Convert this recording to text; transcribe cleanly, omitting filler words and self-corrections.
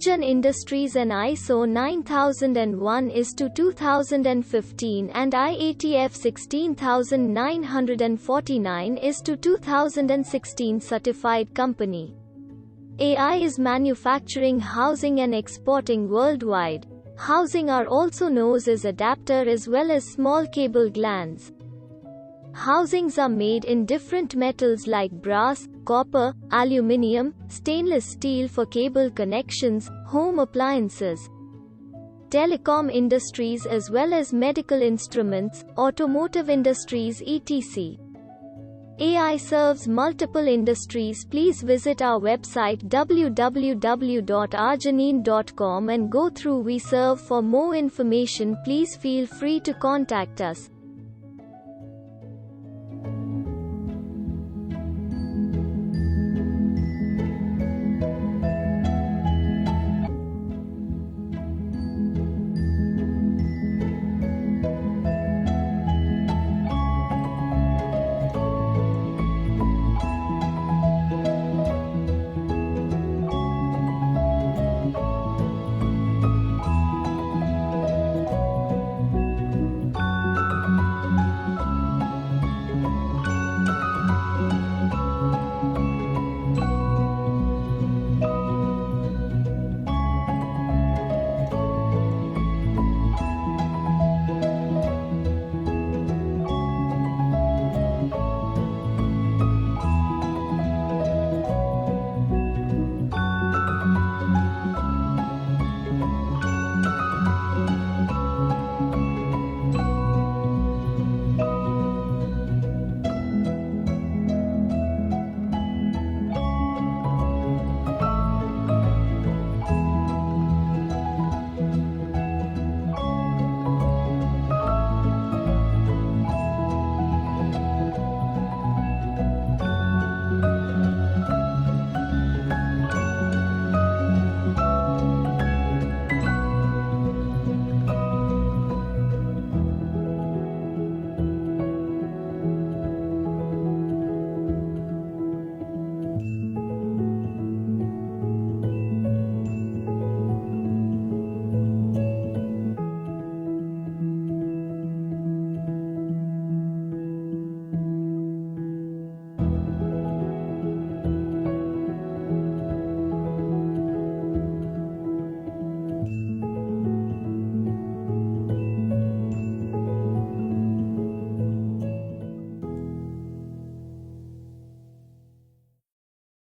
Arjan Industries and ISO 9001:2015 and IATF 16949:2016 certified company. AI is manufacturing housing and exporting worldwide. Housing are also known as adapter as well as small cable glands. Housings are made in different metals like brass, copper, aluminium, stainless steel for cable connections, home appliances, telecom industries as well as medical instruments, automotive industries etc. AI serves multiple industries. Please visit our website www.arjanin.com and go through we serve. For more information please feel free to contact us.